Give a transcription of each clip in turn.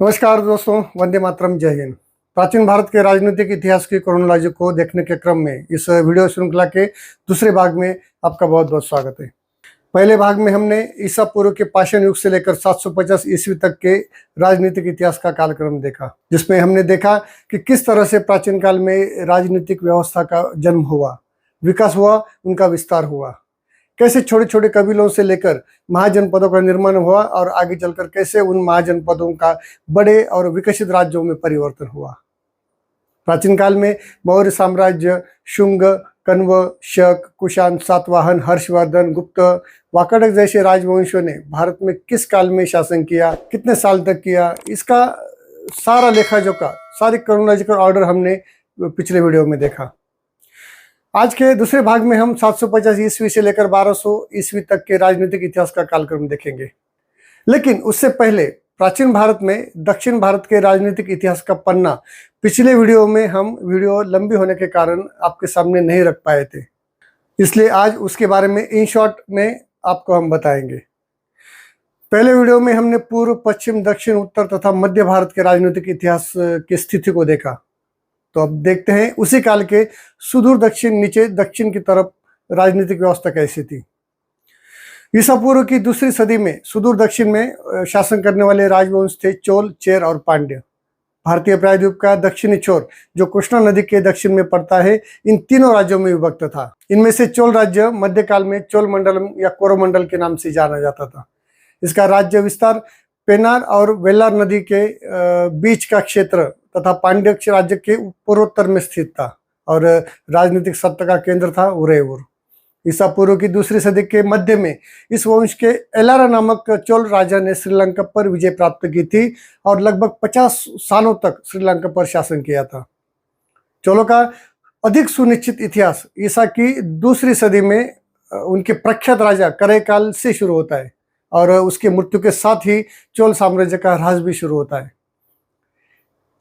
नमस्कार दोस्तों, वंदे मातरम, जय हिंद। प्राचीन भारत के राजनीतिक इतिहास की क्रोनोलॉजी को देखने के क्रम में इस वीडियो श्रृंखला के दूसरे भाग में आपका बहुत बहुत स्वागत है। पहले भाग में हमने ईसा पूर्व के पाषाण युग से लेकर 750 ईस्वी तक के राजनीतिक इतिहास का कालक्रम देखा, जिसमें हमने देखा कि किस तरह से प्राचीन काल में राजनीतिक व्यवस्था का जन्म हुआ, विकास हुआ, उनका विस्तार हुआ, कैसे छोटे छोटे कबीलों से लेकर महाजनपदों का निर्माण हुआ और आगे चलकर कैसे उन महाजनपदों का बड़े और विकसित राज्यों में परिवर्तन हुआ। प्राचीन काल में मौर्य साम्राज्य, शुंग, कण्व, शक, कुषाण, सातवाहन, हर्षवर्धन, गुप्त, वाकाटक जैसे राजवंशों ने भारत में किस काल में शासन किया, कितने साल तक किया, इसका सारा लेखा जोखा, सारी क्रोनोलॉजिकल ऑर्डर हमने पिछले वीडियो में देखा। आज के दूसरे भाग में हम 750 ईस्वी से लेकर 1200 ईस्वी तक के राजनीतिक इतिहास का कालक्रम देखेंगे। लेकिन उससे पहले प्राचीन भारत में दक्षिण भारत के राजनीतिक इतिहास का पन्ना पिछले वीडियो में हम वीडियो लंबी होने के कारण आपके सामने नहीं रख पाए थे, इसलिए आज उसके बारे में इन शॉर्ट में आपको हम बताएंगे। पहले वीडियो में हमने पूर्व, पश्चिम, दक्षिण, उत्तर तथा मध्य भारत के राजनीतिक इतिहास की स्थिति को देखा। तो अब देखते हैं उसी काल के सुदूर दक्षिण, नीचे दक्षिण की तरफ राजनीतिक व्यवस्था कैसी थी। ईसा पूर्व की दूसरी सदी में सुदूर दक्षिण में शासन करने वाले राजवंश थे चोल, चेर और पांड्य। भारतीय प्रायद्वीप का दक्षिणी छोर, जो कृष्णा नदी के दक्षिण में पड़ता है, इन तीनों राज्यों में विभक्त था। इनमें से चोल राज्य मध्यकाल में चोल मंडलम या कोरोमंडल के नाम से जाना जाता था। इसका राज्य विस्तार पेनार और वेल्लार नदी के बीच का क्षेत्र तथा पांड्य राज्य के पूर्वोत्तर में स्थित था और राजनीतिक सत्ता का केंद्र था उदयपुर। ईसा पूर्व की दूसरी सदी के मध्य में इस वंश के एलारा नामक चोल राजा ने श्रीलंका पर विजय प्राप्त की थी और लगभग 50 सालों तक श्रीलंका पर शासन किया था। चोलों का अधिक सुनिश्चित इतिहास ईसा की दूसरी सदी में उनके प्रख्यात राजा करैकाल से शुरू होता है और उसकी मृत्यु के साथ ही चोल साम्राज्य का ह्रास भी शुरू होता है।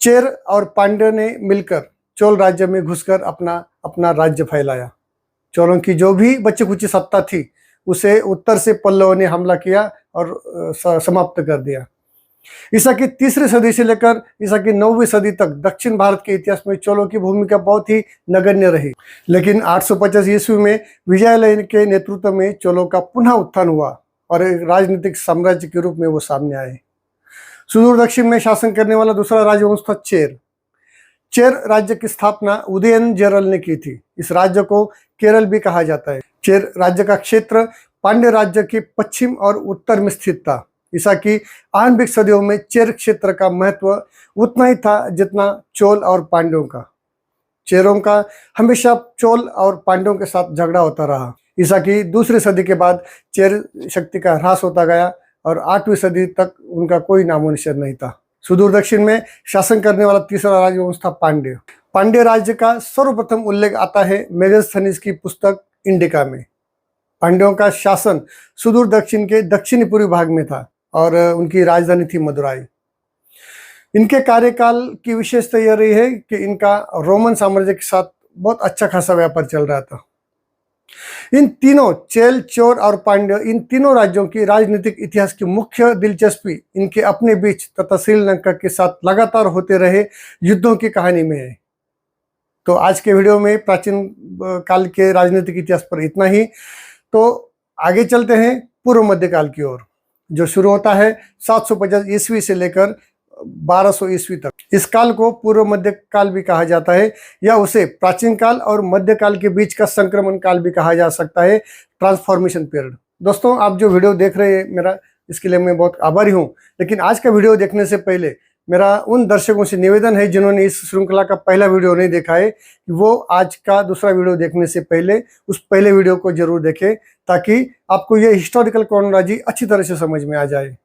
चेर और पांड्य ने मिलकर चोल राज्य में घुसकर अपना राज्य फैलाया। चोलों की जो भी बची खुची सत्ता थी उसे उत्तर से पल्लवों ने हमला किया और समाप्त कर दिया। ईसा की तीसरी सदी से लेकर ईसा की 9वीं सदी तक दक्षिण भारत के इतिहास में चोलों की भूमिका बहुत ही नगण्य रही। लेकिन 850 ईस्वी में विजयालय के नेतृत्व में चोलों का पुनः उत्थान हुआ और एक राजनीतिक साम्राज्य के रूप में वो सामने आए। सुदूर दक्षिण में शासन करने वाला दूसरा राजवंश था चेर। चेर राज्य की स्थापना उदयनजरल ने की थी। इस राज्य को केरल भी कहा जाता है। चेर राज्य का क्षेत्र पांड्य राज्य के पश्चिम और उत्तर में स्थित था। ईसा की आरंभिक सदियों में चेर क्षेत्र का महत्व उतना ही था जितना चोल और पांड्यों का। चेरों का हमेशा चोल और पांड्यों के साथ झगड़ा होता रहा। ईसा की दूसरी सदी के बाद चेर शक्ति का ह्रास होता गया और 8वीं सदी तक उनका कोई नामो निशान नहीं था। सुदूर दक्षिण में शासन करने वाला तीसरा राजवंश था पांड्य। पांड्य राज्य का सर्वप्रथम उल्लेख आता है मेगस्थनीज की पुस्तक इंडिका में। पांड्यों का शासन सुदूर दक्षिण के दक्षिणी पूर्वी भाग में था और उनकी राजधानी थी मदुराई। इनके कार्यकाल की विशेषता यह रही है कि इनका रोमन साम्राज्य के साथ बहुत अच्छा खासा व्यापार चल रहा था। इन तीनों चेल, चोर और पांड्य, इन तीनों राज्यों की राजनीतिक इतिहास की मुख्य दिलचस्पी इनके अपने बीच तथा श्रीलंका के साथ लगातार होते रहे युद्धों की कहानी में है। तो आज के वीडियो में प्राचीन काल के राजनीतिक इतिहास पर इतना ही। तो आगे चलते हैं पूर्व मध्यकाल की ओर, जो शुरू होता है 750 ईस्वी से लेकर 1200 ईस्वी तक। इस काल को पूर्व मध्य काल भी कहा जाता है या उसे प्राचीन काल और मध्यकाल के बीच का संक्रमण काल भी कहा जा सकता है, ट्रांसफॉर्मेशन पीरियड। दोस्तों, आप जो वीडियो देख रहे हैं मेरा, इसके लिए मैं बहुत आभारी हूं। लेकिन आज का वीडियो देखने से पहले मेरा उन दर्शकों से निवेदन है जिन्होंने इस श्रृंखला का पहला वीडियो नहीं देखा है कि वो आज का दूसरा वीडियो देखने से पहले उस पहले वीडियो को जरूर देखें, ताकि आपको ये हिस्टोरिकल क्रोनोलॉजी अच्छी तरह से समझ में आ जाए।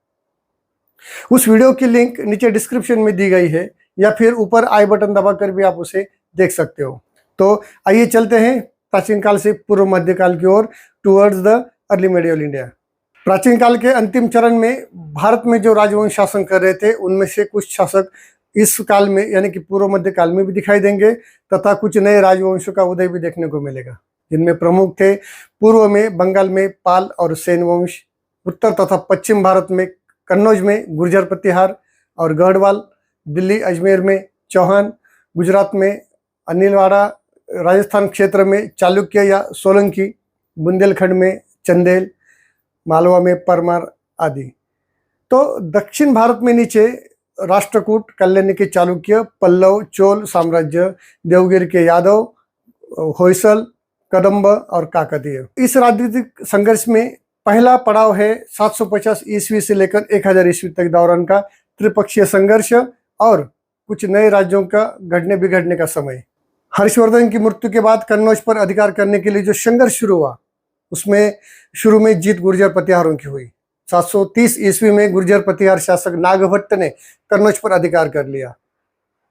उस वीडियो की लिंक नीचे डिस्क्रिप्शन में दी गई है या फिर ऊपर आई बटन दबाकर भी आप उसे देख सकते हो। तो आइए चलते हैं प्राचीन काल से पूर्व मध्यकाल की ओर, towards the early medieval India. प्राचीन काल के अंतिम चरण में भारत में जो राजवंश शासन कर रहे थे उनमें से कुछ शासक इस काल में यानी कि पूर्व मध्य काल में भी दिखाई देंगे तथा कुछ नए राजवंशों का उदय भी देखने को मिलेगा, जिनमें प्रमुख थे पूर्व में बंगाल में पाल और सेन वंश, उत्तर तथा पश्चिम भारत में कन्नौज में गुर्जर प्रतिहार और गढ़वाल, दिल्ली अजमेर में चौहान, गुजरात में अनिलवाड़ा, राजस्थान क्षेत्र में चालुक्य या सोलंकी, बुंदेलखंड में चंदेल, मालवा में परमार आदि। तो दक्षिण भारत में नीचे राष्ट्रकूट, कल्याणी के चालुक्य, पल्लव, चोल साम्राज्य, देवगिरी के यादव, होयसल, कदम्ब और काकतीय। इस राजनीतिक संघर्ष में पहला पड़ाव है 750 ईस्वी से लेकर 1000 ईस्वी तक दौरान का त्रिपक्षीय संघर्ष और कुछ नए राज्यों का घटने बिगड़ने का समय। हर्षवर्धन की मृत्यु के बाद कन्नौज पर अधिकार करने के लिए जो संघर्ष शुरू हुआ, उसमें शुरू में जीत गुर्जर प्रतिहारों की हुई। 730 ईस्वी में गुर्जर प्रतिहार शासक नागभट्ट ने कन्नौज पर अधिकार कर लिया।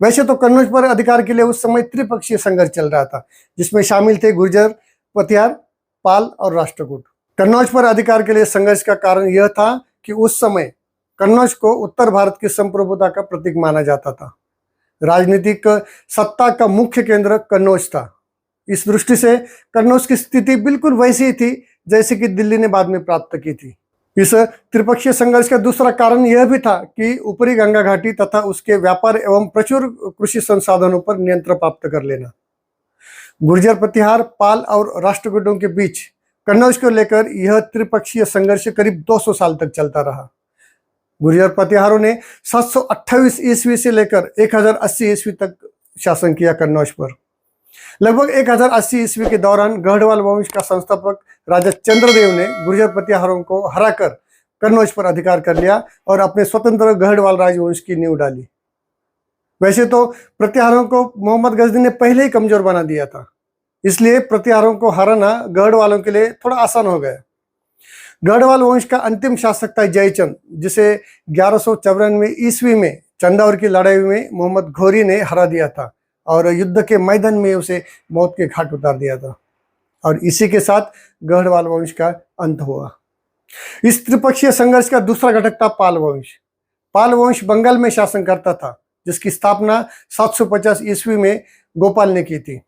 वैसे तो कन्नौज पर अधिकार के लिए उस समय त्रिपक्षीय संघर्ष चल रहा था, जिसमें शामिल थे गुर्जर प्रतिहार, पाल और राष्ट्रकूट। कन्नौज पर अधिकार के लिए संघर्ष का कारण यह था कि उस समय कन्नौज को उत्तर भारत की संप्रभुता का प्रतीक माना जाता था। राजनीतिक सत्ता का मुख्य केंद्र कन्नौज था। इस दृष्टि से कन्नौज की स्थिति बिल्कुल वैसी ही थी जैसे कि दिल्ली ने बाद में प्राप्त की थी। इस त्रिपक्षीय संघर्ष का दूसरा कारण यह भी था कि ऊपरी गंगा घाटी तथा उसके व्यापार एवं प्रचुर कृषि संसाधनों पर नियंत्रण प्राप्त कर लेना। गुर्जर प्रतिहार, पाल और राष्ट्रकूटों के बीच कन्नौज को लेकर यह त्रिपक्षीय संघर्ष करीब 200 साल तक चलता रहा। गुर्जर प्रतिहारों ने 728 ईस्वी से लेकर 1080 ईस्वी तक शासन किया कन्नौज पर। लगभग 1080 ईस्वी के दौरान गढ़वाल वंश का संस्थापक राजा चंद्रदेव ने गुर्जर प्रतिहारों को हराकर कन्नौज पर अधिकार कर लिया और अपने स्वतंत्र गढ़वाल राजवंश की नींव डाली। वैसे तो प्रतिहारों को मोहम्मद गजनी ने पहले ही कमजोर बना दिया था, इसलिए प्रतिहारों को हराना गढ़वालों के लिए थोड़ा आसान हो गया। गढ़वाल वंश का अंतिम शासक था जयचंद, जिसे 1194 ईस्वी में चंदावर की लड़ाई में मोहम्मद घोरी ने हरा दिया था और युद्ध के मैदान में उसे मौत के घाट उतार दिया था। और इसी के साथ गढ़वाल वंश का अंत हुआ। इस त्रिपक्षीय संघर्ष का दूसरा घटक था पाल वंश। पाल वंश बंगाल में शासन करता था, जिसकी स्थापना 750 ईस्वी में गोपाल ने की थी।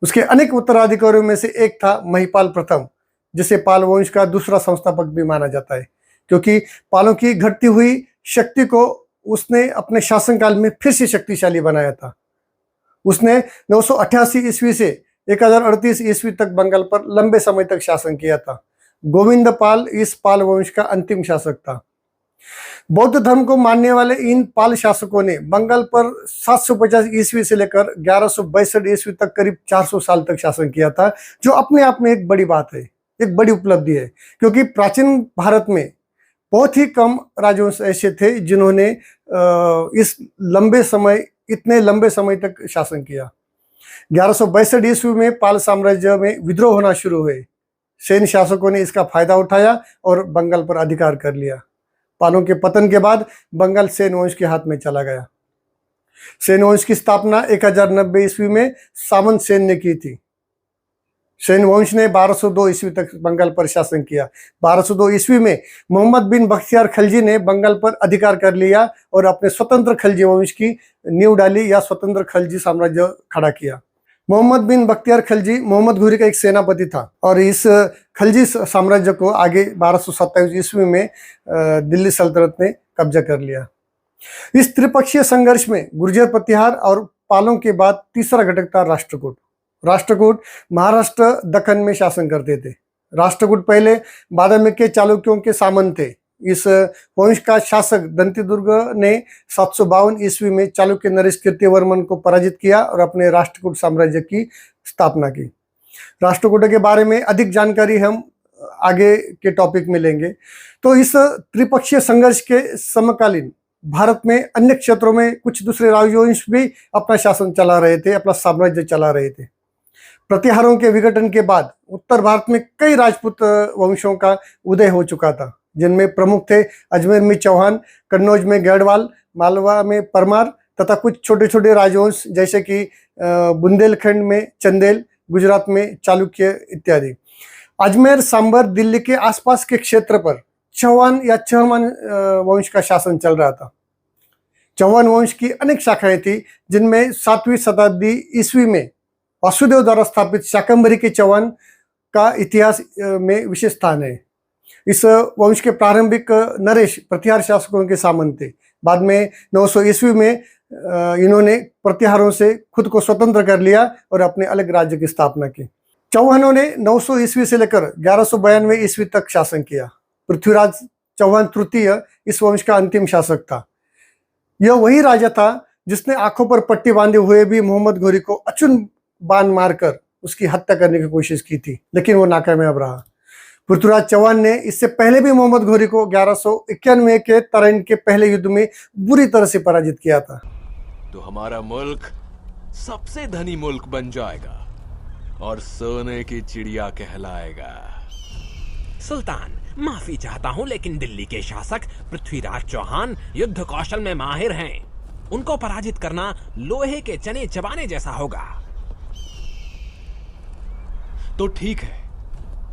उसके अनेक उत्तराधिकारियों में से एक था महिपाल प्रथम, जिसे पाल वंश का दूसरा संस्थापक भी माना जाता है, क्योंकि पालों की घटती हुई शक्ति को उसने अपने शासनकाल में फिर से शक्तिशाली बनाया था। उसने 988 ईस्वी से 1038 ईस्वी तक बंगाल पर लंबे समय तक शासन किया था। गोविंद पाल इस पाल वंश का अंतिम शासक था। बौद्ध धर्म को मानने वाले इन पाल शासकों ने बंगाल पर 750 ईस्वी से लेकर 1162 ईस्वी तक करीब 400 साल तक शासन किया था, जो अपने आप में एक बड़ी बात है, एक बड़ी उपलब्धि है, क्योंकि प्राचीन भारत में बहुत ही कम राजवंश ऐसे थे जिन्होंने इतने लंबे समय तक शासन किया। 1162 ईस्वी में पाल साम्राज्य में विद्रोह होना शुरू हुए। सेन शासकों ने इसका फायदा उठाया और बंगाल पर अधिकार कर लिया। पालों के पतन के बाद बंगाल सेन वंश के हाथ में चला गया। सेन वंश की स्थापना 1090 ईस्वी में सामंत सेन ने की थी। सेन वंश ने 1202 ईस्वी तक बंगाल पर शासन किया। 1202 ईस्वी में मोहम्मद बिन बख्तियार खलजी ने बंगाल पर अधिकार कर लिया और अपने स्वतंत्र खलजी वंश की नींव डाली या स्वतंत्र खलजी साम्राज्य खड़ा किया। मोहम्मद बिन बख्तियार खलजी मोहम्मद घुरी का एक सेनापति था और इस खलजी साम्राज्य को आगे 1227 ईस्वी में दिल्ली सल्तनत ने कब्जा कर लिया। इस त्रिपक्षीय संघर्ष में गुर्जर प्रतिहार और पालों के बाद तीसरा घटक था राष्ट्रकूट। राष्ट्रकूट महाराष्ट्र दक्कन में शासन करते थे। राष्ट्रकूट पहले बादामी के चालुक्यों के सामंत थे। इस वंश का शासक दंतीदुर्ग ने 752 ईस्वी में चालुक्य नरेश कीर्तिवर्मन को पराजित किया और अपने राष्ट्रकूट साम्राज्य की स्थापना की। राष्ट्रकूट के बारे में अधिक जानकारी हम आगे के टॉपिक में लेंगे। तो इस त्रिपक्षीय संघर्ष के समकालीन भारत में अन्य क्षेत्रों में कुछ दूसरे राजवंश भी अपना शासन चला रहे थे, अपना साम्राज्य चला रहे थे। प्रतिहारों के विघटन के बाद उत्तर भारत में कई राजपूत वंशों का उदय हो चुका था, जिनमें प्रमुख थे अजमेर में चौहान, कन्नौज में गढ़वाल, मालवा में परमार तथा कुछ छोटे छोटे राजवंश जैसे कि बुंदेलखंड में चंदेल, गुजरात में चालुक्य इत्यादि। अजमेर, सांबर, दिल्ली के आसपास के क्षेत्र पर चौहान या चहमान वंश का शासन चल रहा था। चौहान वंश की अनेक शाखाएं थी, जिनमें 7वीं शताब्दी ईस्वी में वासुदेव द्वारा स्थापित शाकंभरी के चौहान का इतिहास में विशेष स्थान है। इस वंश के प्रारंभिक नरेश प्रतिहार शासकों के सामंत थे। बाद में 900 ईस्वी में इन्होंने प्रतिहारों से खुद को स्वतंत्र कर लिया और अपने अलग राज्य की स्थापना की। चौहानों ने 900 ईस्वी से लेकर 1192 ईस्वी तक शासन किया। पृथ्वीराज चौहान तृतीय इस वंश का अंतिम शासक था। यह वही राजा था जिसने आंखों पर पट्टी बांधे हुए भी मोहम्मद घोरी को अचून बाण मारकर उसकी हत्या करने की कोशिश की थी, लेकिन वो नाकामयाब रहा। पृथ्वीराज चौहान ने इससे पहले भी मोहम्मद घोरी को 1191 के तराइन के पहले युद्ध में बुरी तरह से पराजित किया था। तो हमारा मुल्क सबसे धनी मुल्क बन जाएगा और सोने की चिड़िया कहलाएगा। सुल्तान, माफी चाहता हूँ, लेकिन दिल्ली के शासक पृथ्वीराज चौहान युद्ध कौशल में माहिर हैं। उनको पराजित करना लोहे के चने चबाने जैसा होगा। तो ठीक है,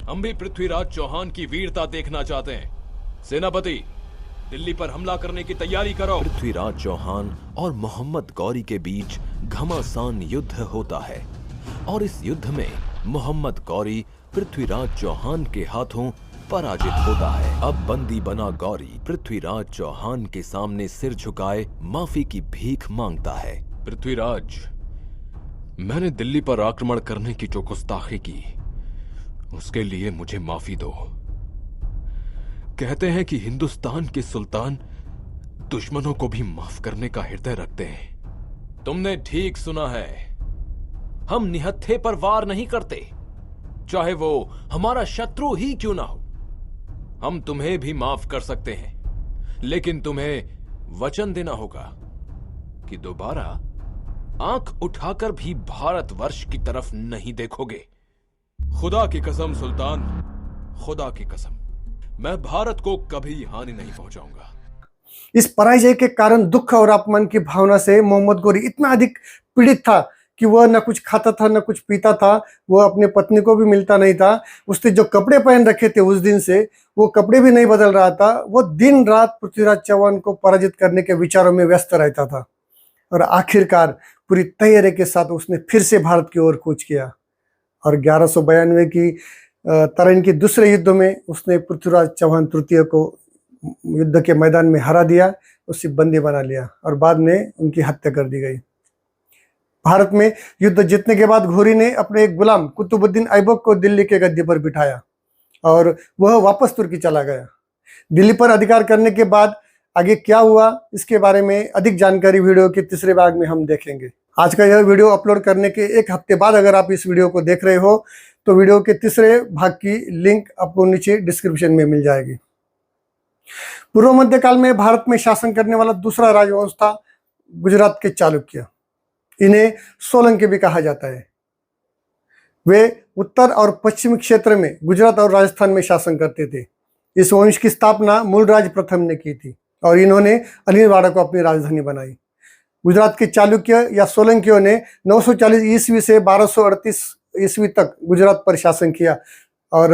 हम भी पृथ्वीराज चौहान की वीरता देखना चाहते हैं। सेनापति, दिल्ली पर हमला करने की तैयारी करो। पृथ्वीराज चौहान और मोहम्मद गौरी के बीच घमासान युद्ध होता है और इस युद्ध में मोहम्मद गौरी पृथ्वीराज चौहान के हाथों पराजित होता है। अब बंदी बना गौरी पृथ्वीराज चौहान के सामने सिर झुकाए माफी की भीख मांगता है। पृथ्वीराज, मैंने दिल्ली पर आक्रमण करने की जो गुस्ताखी की, उसके लिए मुझे माफी दो। कहते हैं कि हिंदुस्तान के सुल्तान दुश्मनों को भी माफ करने का हृदय रखते हैं। तुमने ठीक सुना है, हम निहत्थे पर वार नहीं करते, चाहे वो हमारा शत्रु ही क्यों ना हो। हम तुम्हें भी माफ कर सकते हैं, लेकिन तुम्हें वचन देना होगा कि दोबारा आंख उठाकर भी भारतवर्ष की तरफ नहीं देखोगे। खुदा की कसम सुल्तान, खुदा की कसम, मैं भारत को कभी हानि नहीं पहुंचाऊंगा। इस पराजय के कारण दुख और अपमान की भावना से मोहम्मद गौरी इतना अधिक पीड़ित था कि वह न कुछ खाता था न कुछ पीता था। वह अपने पत्नी को भी मिलता नहीं था। उसने जो कपड़े पहन रखे थे उस दिन से वो कपड़े भी नहीं बदल रहा था। वो दिन रात पृथ्वीराज चौहान को पराजित करने के विचारों में व्यस्त रहता था और आखिरकार पूरी तैयारी के साथ उसने फिर से भारत की ओर कूच किया और 1192 की तराइन के दूसरे युद्ध में उसने पृथ्वीराज चौहान तृतीय को युद्ध के मैदान में हरा दिया, उसे बंदी बना लिया और बाद में उनकी हत्या कर दी गई। भारत में युद्ध जीतने के बाद घोरी ने अपने एक गुलाम कुतुबुद्दीन ऐबक को दिल्ली के गद्दी पर बिठाया और वह वापस तुर्की चला गया। दिल्ली पर अधिकार करने के बाद आगे क्या हुआ, इसके बारे में अधिक जानकारी वीडियो के तीसरे भाग में हम देखेंगे। आज का यह वीडियो अपलोड करने के एक हफ्ते बाद अगर आप इस वीडियो को देख रहे हो तो वीडियो के तीसरे भाग की लिंक आपको नीचे डिस्क्रिप्शन में मिल जाएगी। पूर्व मध्यकाल में भारत में शासन करने वाला दूसरा राजवंश था गुजरात के चालुक्य। इन्हें सोलंकी भी कहा जाता है। वे उत्तर और पश्चिमी क्षेत्र में गुजरात और राजस्थान में शासन करते थे। इस वंश की स्थापना मूलराज प्रथम ने की थी और इन्होंने अनिलवाड़ा को अपनी राजधानी बनाई। गुजरात के चालुक्य या सोलंकियों ने 940 ईस्वी से 1238 ईस्वी तक गुजरात पर शासन किया और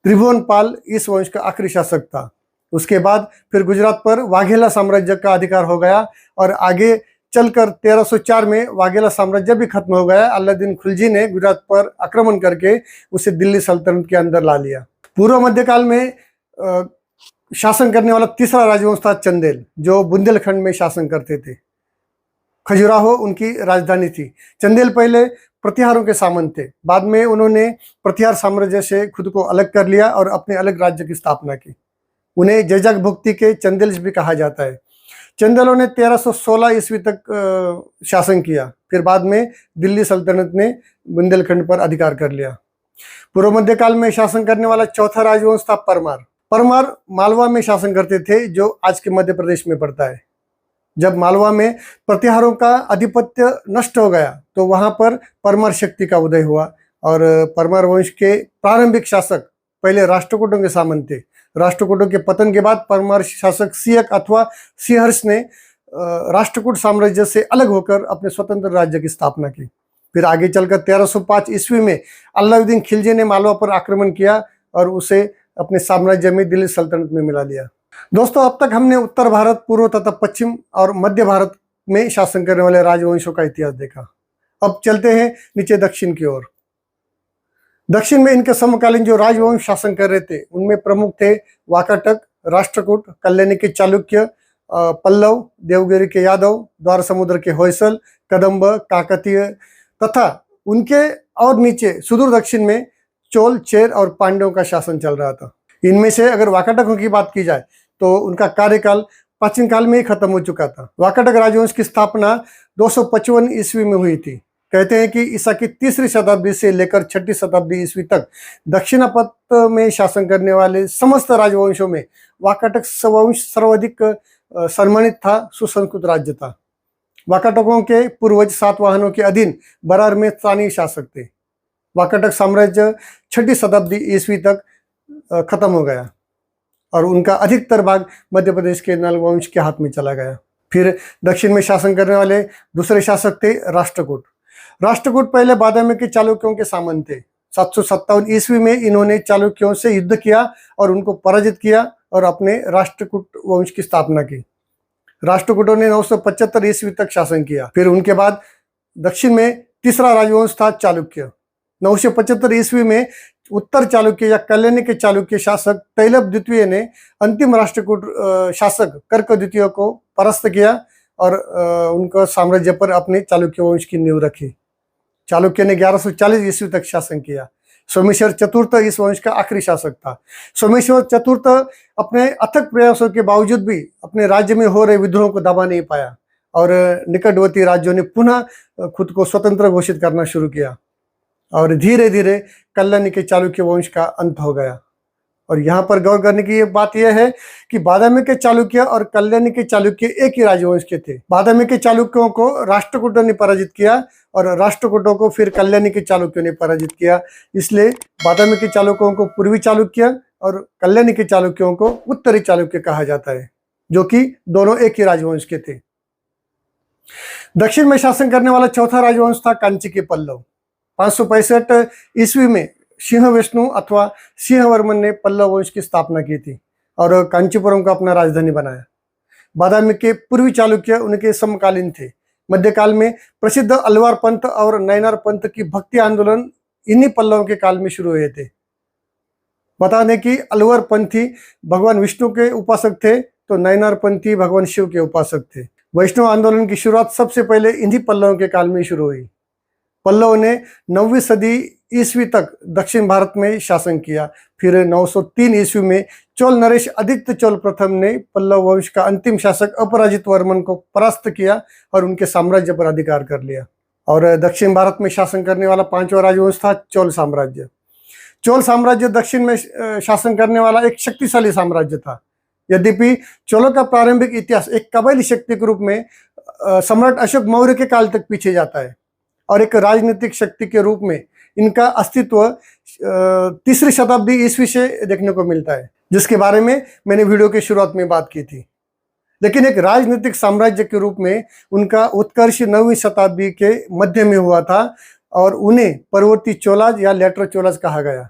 त्रिभुवनपाल इस वंश का आखिरी शासक था। उसके बाद फिर गुजरात पर वाघेला साम्राज्य का अधिकार हो गया और आगे चलकर 1304 में वाघेला साम्राज्य भी खत्म हो गया। अलाउद्दीन खिलजी ने गुजरात पर आक्रमण करके उसे दिल्ली सल्तनत के अंदर ला लिया। पूर्व मध्यकाल में शासन करने वाला तीसरा राजवंश था चंदेल, जो बुंदेलखंड में शासन करते थे। खजुराहो उनकी राजधानी थी। चंदेल पहले प्रतिहारों के सामंत थे, बाद में उन्होंने प्रतिहार साम्राज्य से खुद को अलग कर लिया और अपने अलग राज्य की स्थापना की। उन्हें जैजक भुक्ति के चंदेल्स भी कहा जाता है। चंदेलों ने 1316 ईस्वी तक शासन किया, फिर बाद में दिल्ली सल्तनत ने बुंदेलखंड पर अधिकार कर लिया। पूर्व मध्यकाल में शासन करने वाला चौथा राजवंश था परमार। परमार मालवा में शासन करते थे, जो आज के मध्य प्रदेश में पड़ता है। जब मालवा में प्रतिहारों का आधिपत्य नष्ट हो गया तो वहां पर परमार शक्ति का उदय हुआ और परमार वंश के प्रारंभिक शासक पहले राष्ट्रकूटों के सामंत थे। राष्ट्रकूटों के पतन के बाद परमार शासक सियक अथवा सिंहर्ष ने राष्ट्रकूट साम्राज्य से अलग होकर अपने स्वतंत्र राज्य की स्थापना की। फिर आगे चलकर 1305 ईस्वी में अलाउद्दीन खिलजी ने मालवा पर आक्रमण किया और उसे अपने साम्राज्य में दिल्ली सल्तनत में मिला लिया। दोस्तों, अब तक हमने उत्तर भारत, पूर्व तथा पश्चिम और मध्य भारत में शासन करने वाले राजवंशों का इतिहास देखा। अब चलते हैं नीचे दक्षिण की ओर। दक्षिण में इनके समकालीन जो राजवंश शासन कर रहे थे उनमें प्रमुख थे वाकाटक, राष्ट्रकूट, कल्याणी के चालुक्य, पल्लव, देवगिरी के यादव, द्वार समुद्र के होयसल, कदम्ब, काकतीय तथा उनके और नीचे सुदूर दक्षिण में चोल, चेर और पांड्यों का शासन चल रहा था। इनमें से अगर वाकाटकों की बात की जाए तो उनका कार्यकाल प्राचीन काल में ही खत्म हो चुका था। वाकाटक राजवंश की स्थापना 255 ईस्वी में हुई थी। कहते हैं कि ईसा की 3री शताब्दी से लेकर 6ठी शताब्दी ईस्वी तक दक्षिणापथ में शासन करने वाले समस्त राजवंशों में वाकाटक वंश सर्वाधिक सम्मानित था, सुसंस्कृत राज्य था। वाकाटकों के पूर्वज सातवाहनों के अधीन बरार में स्थानीय शासक थे। वाकाटक साम्राज्य 6ठी शताब्दी ईस्वी तक खत्म हो गया और उनका अधिकतर भाग मध्य प्रदेश के नल वंश के हाथ में चला गया। फिर दक्षिण में शासन करने वाले दूसरे शासक थे राष्ट्रकूट। राष्ट्रकूट पहले बादामी के चालुक्यों के सामंत थे। 757 ईस्वी में इन्होंने चालुक्यों से युद्ध किया और उनको पराजित किया और अपने राष्ट्रकूट वंश की स्थापना की। राष्ट्रकूटों ने 975 ईस्वी तक शासन किया। फिर उनके बाद दक्षिण में तीसरा राजवंश था चालुक्य। 975 ईस्वी में उत्तर चालुक्य या कल्याणी के चालुक्य शासक तैलभ द्वितीय ने अंतिम राष्ट्रकूट शासक कर्क द्वितीय को परास्त किया और उनका साम्राज्य पर अपने चालुक्य वंश की नींव रखी। चालुक्य ने 1140 ईस्वी तक शासन किया। सोमेश्वर चतुर्थ इस वंश का आखिरी शासक था। सोमेश्वर चतुर्थ अपने अथक प्रयासों के बावजूद भी अपने राज्य में हो रहे विद्रोहों को दबा नहीं पाया और निकटवर्ती राज्यों ने पुनः खुद को स्वतंत्र घोषित करना शुरू किया और धीरे धीरे कल्याणी के चालुक्य वंश का अंत हो गया। और यहाँ पर गौर करने की बात यह है कि बादामी के चालुक्य और कल्याणी के चालुक्य एक ही राजवंश के थे। बादामी के चालुक्यों को राष्ट्रकूटों ने पराजित किया और राष्ट्रकूटों को फिर कल्याणी के चालुक्यों ने पराजित किया। इसलिए बादामी के चालुक्यों को पूर्वी चालुक्य और कल्याणी के चालुक्यों को उत्तरी चालुक्य कहा जाता है, जो कि दोनों एक ही राजवंश के थे। दक्षिण में शासन करने वाला चौथा राजवंश था कांची के पल्लव। 565 ईस्वी में सिंह विष्णु अथवा सिंहवर्मन ने पल्लव वंश की स्थापना की थी और कांचीपुरम को अपना राजधानी बनाया। बादामी के पूर्वी चालुक्य उनके समकालीन थे। मध्यकाल में प्रसिद्ध अलवार पंथ और नयनार पंथ की भक्ति आंदोलन इन्हीं पल्लवों के काल में शुरू हुए थे। बता दें कि अलवार पंथी भगवान विष्णु के उपासक थे तो नयनार पंथी भगवान शिव के उपासक थे। वैष्णव आंदोलन की शुरुआत सबसे पहले इन्हीं पल्लवों के काल में शुरू हुई। पल्लव ने 9वीं सदी ईस्वी तक दक्षिण भारत में शासन किया। फिर 903 ईस्वी में चोल नरेश आदित्य चोल प्रथम ने पल्लव वंश का अंतिम शासक अपराजित वर्मन को परास्त किया और उनके साम्राज्य पर अधिकार कर लिया। और दक्षिण भारत में शासन करने वाला 5वां राजवंश था चोल साम्राज्य। चोल साम्राज्य दक्षिण में शासन करने वाला एक शक्तिशाली साम्राज्य था। यद्यपि चोलों का प्रारंभिक इतिहास एक कबायली शक्ति के रूप में सम्राट अशोक मौर्य के काल तक पीछे जाता है और एक राजनीतिक शक्ति के रूप में इनका अस्तित्व 3री शताब्दी ईस्वी से देखने को मिलता है, जिसके बारे में मैंने वीडियो के शुरुआत में बात की थी। लेकिन एक राजनीतिक साम्राज्य के रूप में उनका उत्कर्ष 9वीं शताब्दी के मध्य में हुआ था और उन्हें परवर्ती चोलाज या लेटर चोलाज कहा गया।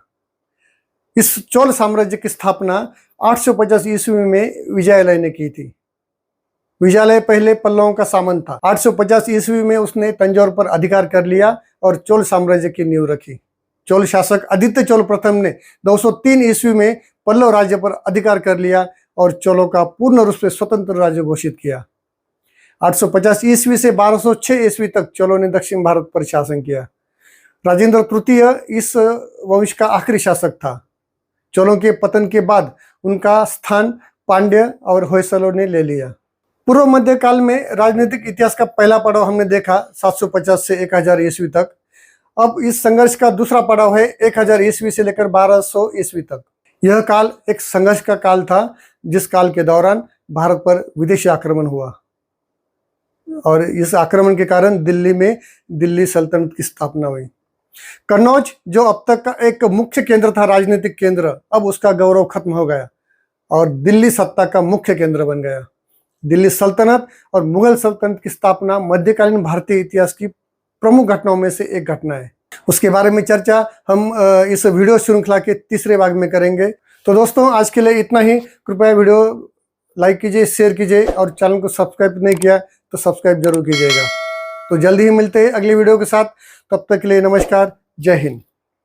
इस चोल साम्राज्य की स्थापना 850 ईस्वी में विजयालय ने की थी। विजयालय पहले पल्लवों का सामंत था। 850 ईस्वी में उसने तंजौर पर अधिकार कर लिया और चोल साम्राज्य की नींव रखी। चोल शासक आदित्य चोल प्रथम ने 903 ईस्वी में पल्लव राज्य पर अधिकार कर लिया और चोलों का पूर्ण रूप से स्वतंत्र राज्य घोषित किया। 850 ईस्वी से 1206 ईस्वी तक चोलों ने दक्षिण भारत पर शासन किया। राजेंद्र तृतीय इस वंश का आखिरी शासक था। चोलों के पतन के बाद उनका स्थान पांड्य और होयसलों ने ले लिया। पूर्व मध्य काल में राजनीतिक इतिहास का पहला पड़ाव हमने देखा 750 से 1000 ईस्वी तक। अब इस संघर्ष का दूसरा पड़ाव है 1000 ईस्वी से लेकर 1200 ईस्वी तक। यह काल एक संघर्ष का काल था, जिस काल के दौरान भारत पर विदेशी आक्रमण हुआ और इस आक्रमण के कारण दिल्ली में दिल्ली सल्तनत की स्थापना हुई। कन्नौज, जो अब तक का एक मुख्य केंद्र था, राजनीतिक केंद्र, अब उसका गौरव खत्म हो गया और दिल्ली सत्ता का मुख्य केंद्र बन गया। दिल्ली सल्तनत और मुगल सल्तनत की स्थापना मध्यकालीन भारतीय इतिहास की प्रमुख घटनाओं में से एक घटना है। उसके बारे में चर्चा हम इस वीडियो श्रृंखला के तीसरे भाग में करेंगे। तो दोस्तों, आज के लिए इतना ही। कृपया वीडियो लाइक कीजिए, शेयर कीजिए और चैनल को सब्सक्राइब नहीं किया तो सब्सक्राइब जरूर कीजिएगा। तो जल्दी ही मिलते हैं अगली वीडियो के साथ। तब तक के लिए नमस्कार, जय हिंद।